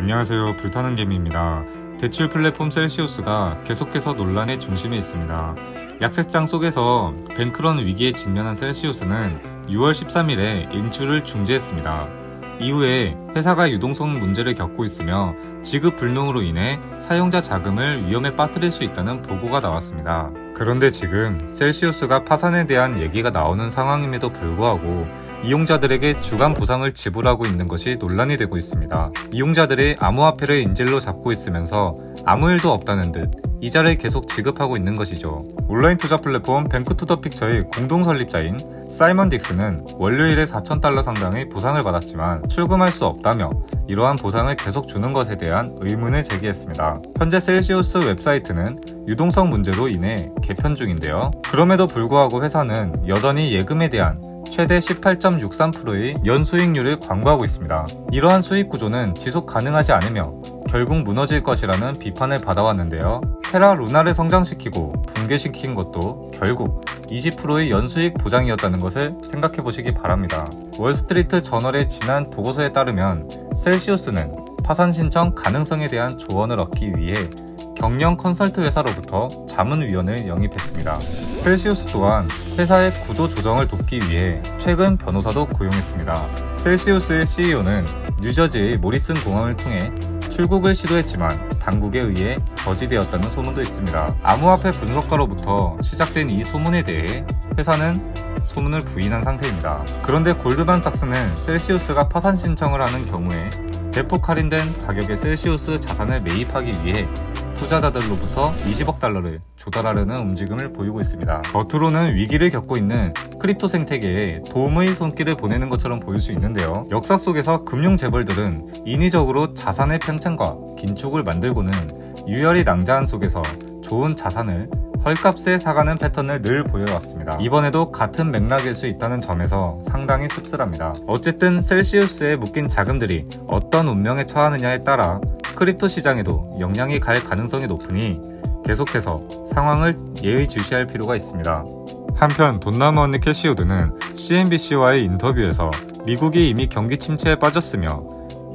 안녕하세요, 불타는 개미입니다. 대출 플랫폼 셀시우스가 계속해서 논란의 중심에 있습니다. 약세장 속에서 뱅크런 위기에 직면한 셀시우스는 6월 13일에 인출을 중지했습니다. 이후에 회사가 유동성 문제를 겪고 있으며 지급 불능으로 인해 사용자 자금을 위험에 빠뜨릴 수 있다는 보고가 나왔습니다. 그런데 지금 셀시우스가 파산에 대한 얘기가 나오는 상황임에도 불구하고 이용자들에게 주간 보상을 지불하고 있는 것이 논란이 되고 있습니다. 이용자들이 암호화폐를 인질로 잡고 있으면서 아무 일도 없다는 듯 이자를 계속 지급하고 있는 것이죠. 온라인 투자 플랫폼 뱅크투더픽처의 공동 설립자인 사이먼 딕스는 월요일에 $4,000 상당의 보상을 받았지만 출금할 수 없다며 이러한 보상을 계속 주는 것에 대한 의문을 제기했습니다. 현재 셀시우스 웹사이트는 유동성 문제로 인해 개편 중인데요. 그럼에도 불구하고 회사는 여전히 예금에 대한 최대 18.63%의 연수익률을 광고하고 있습니다. 이러한 수익 구조는 지속 가능하지 않으며 결국 무너질 것이라는 비판을 받아왔는데요. 테라 루나를 성장시키고 붕괴시킨 것도 결국 20%의 연수익 보장이었다는 것을 생각해보시기 바랍니다. 월스트리트 저널의 지난 보고서에 따르면 셀시우스는 파산 신청 가능성에 대한 조언을 얻기 위해 경영 컨설트 회사로부터 자문위원을 영입했습니다. 셀시우스 또한 회사의 구조 조정을 돕기 위해 최근 변호사도 고용했습니다. 셀시우스의 CEO는 뉴저지의 모리슨 공항을 통해 출국을 시도했지만 당국에 의해 저지되었다는 소문도 있습니다. 암호화폐 분석가로부터 시작된 이 소문에 대해 회사는 소문을 부인한 상태입니다. 그런데 골드만삭스는 셀시우스가 파산 신청을 하는 경우에 대폭 할인된 가격의 셀시우스 자산을 매입하기 위해 투자자들로부터 $20억 조달하려는 움직임을 보이고 있습니다. 겉으로는 위기를 겪고 있는 크립토 생태계에 도움의 손길을 보내는 것처럼 보일 수 있는데요. 역사 속에서 금융 재벌들은 인위적으로 자산의 팽창과 긴축을 만들고는 유혈이 낭자한 속에서 좋은 자산을 헐값에 사가는 패턴을 늘 보여왔습니다. 이번에도 같은 맥락일 수 있다는 점에서 상당히 씁쓸합니다. 어쨌든 셀시우스에 묶인 자금들이 어떤 운명에 처하느냐에 따라 크립토 시장에도 영향이 갈 가능성이 높으니 계속해서 상황을 예의주시할 필요가 있습니다. 한편 돈나무 언니 캐시우드는 CNBC와의 인터뷰에서 미국이 이미 경기 침체에 빠졌으며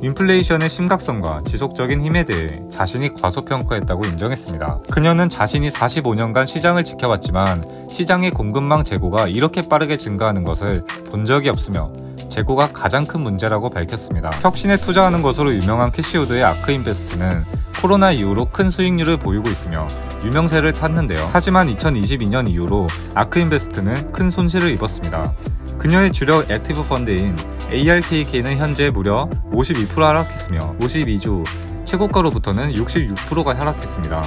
인플레이션의 심각성과 지속적인 힘에 대해 자신이 과소평가했다고 인정했습니다. 그녀는 자신이 45년간 시장을 지켜봤지만 시장의 공급망 재고가 이렇게 빠르게 증가하는 것을 본 적이 없으며 재고가 가장 큰 문제라고 밝혔습니다. 혁신에 투자하는 것으로 유명한 캐시우드의 아크인베스트는 코로나 이후로 큰 수익률을 보이고 있으며 유명세를 탔는데요. 하지만 2022년 이후로 아크인베스트는 큰 손실을 입었습니다. 그녀의 주력 액티브 펀드인 ARKK는 현재 무려 52% 하락했으며 52주 최고가로부터는 66%가 하락했습니다.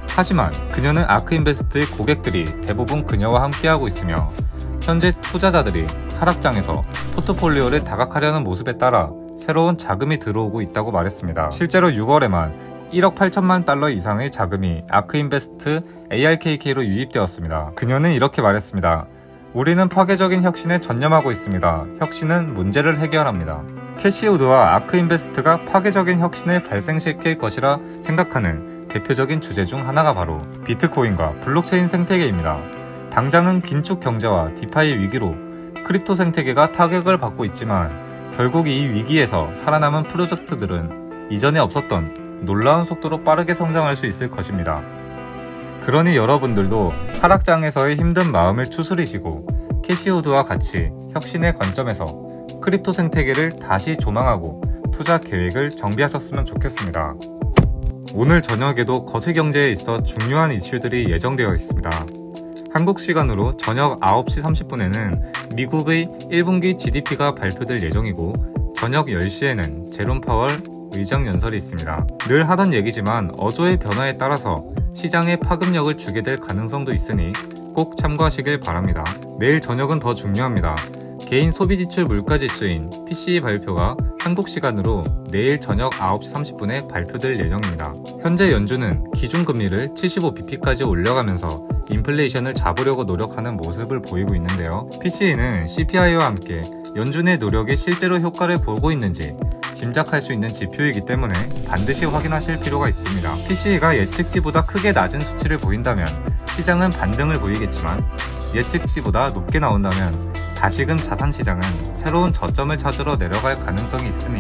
하지만 그녀는 아크인베스트의 고객들이 대부분 그녀와 함께하고 있으며 현재 투자자들이 하락장에서 포트폴리오를 다각화하려는 모습에 따라 새로운 자금이 들어오고 있다고 말했습니다. 실제로 6월에만 1억 8천만 달러 이상의 자금이 아크인베스트 ARKK로 유입되었습니다. 그녀는 이렇게 말했습니다. 우리는 파괴적인 혁신에 전념하고 있습니다. 혁신은 문제를 해결합니다. 캐시우드와 아크인베스트가 파괴적인 혁신을 발생시킬 것이라 생각하는 대표적인 주제 중 하나가 바로 비트코인과 블록체인 생태계입니다. 당장은 긴축 경제와 디파이 위기로 크립토 생태계가 타격을 받고 있지만 결국 이 위기에서 살아남은 프로젝트들은 이전에 없었던 놀라운 속도로 빠르게 성장할 수 있을 것입니다. 그러니 여러분들도 하락장에서의 힘든 마음을 추스리시고 캐시우드와 같이 혁신의 관점에서 크립토 생태계를 다시 조망하고 투자 계획을 정비하셨으면 좋겠습니다. 오늘 저녁에도 거세 경제에 있어 중요한 이슈들이 예정되어 있습니다. 한국 시간으로 저녁 9시 30분에는 미국의 1분기 GDP가 발표될 예정이고 저녁 10시에는 제롬 파월 의장 연설이 있습니다. 늘 하던 얘기지만 어조의 변화에 따라서 시장에 파급력을 주게 될 가능성도 있으니 꼭 참고하시길 바랍니다. 내일 저녁은 더 중요합니다. 개인 소비지출 물가지수인 PCE 발표가 한국 시간으로 내일 저녁 9시 30분에 발표될 예정입니다. 현재 연준은 기준금리를 75bp까지 올려가면서 인플레이션을 잡으려고 노력하는 모습을 보이고 있는데요. PCE는 CPI와 함께 연준의 노력이 실제로 효과를 보고 있는지 짐작할 수 있는 지표이기 때문에 반드시 확인하실 필요가 있습니다. PCE가 예측치보다 크게 낮은 수치를 보인다면 시장은 반등을 보이겠지만 예측치보다 높게 나온다면 다시금 자산시장은 새로운 저점을 찾으러 내려갈 가능성이 있으니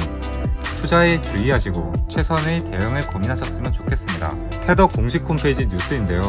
투자에 주의하시고 최선의 대응을 고민하셨으면 좋겠습니다. 테더 공식 홈페이지 뉴스인데요.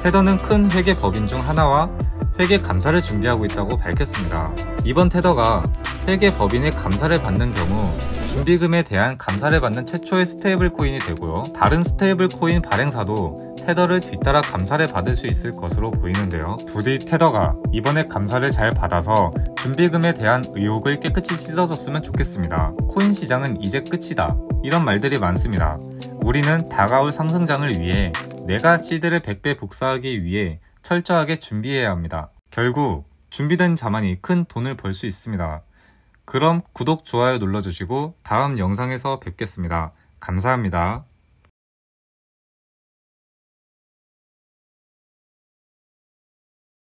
테더는 큰 회계 법인 중 하나와 회계 감사를 준비하고 있다고 밝혔습니다. 이번 테더가 회계 법인의 감사를 받는 경우 준비금에 대한 감사를 받는 최초의 스테이블 코인이 되고요. 다른 스테이블 코인 발행사도 테더를 뒤따라 감사를 받을 수 있을 것으로 보이는데요. 부디 테더가 이번에 감사를 잘 받아서 준비금에 대한 의혹을 깨끗이 씻어줬으면 좋겠습니다. 코인 시장은 이제 끝이다. 이런 말들이 많습니다. 우리는 다가올 상승장을 위해 내가 시드를 100배 복사하기 위해 철저하게 준비해야 합니다. 결국 준비된 자만이 큰 돈을 벌 수 있습니다. 그럼 구독, 좋아요 눌러주시고 다음 영상에서 뵙겠습니다. 감사합니다.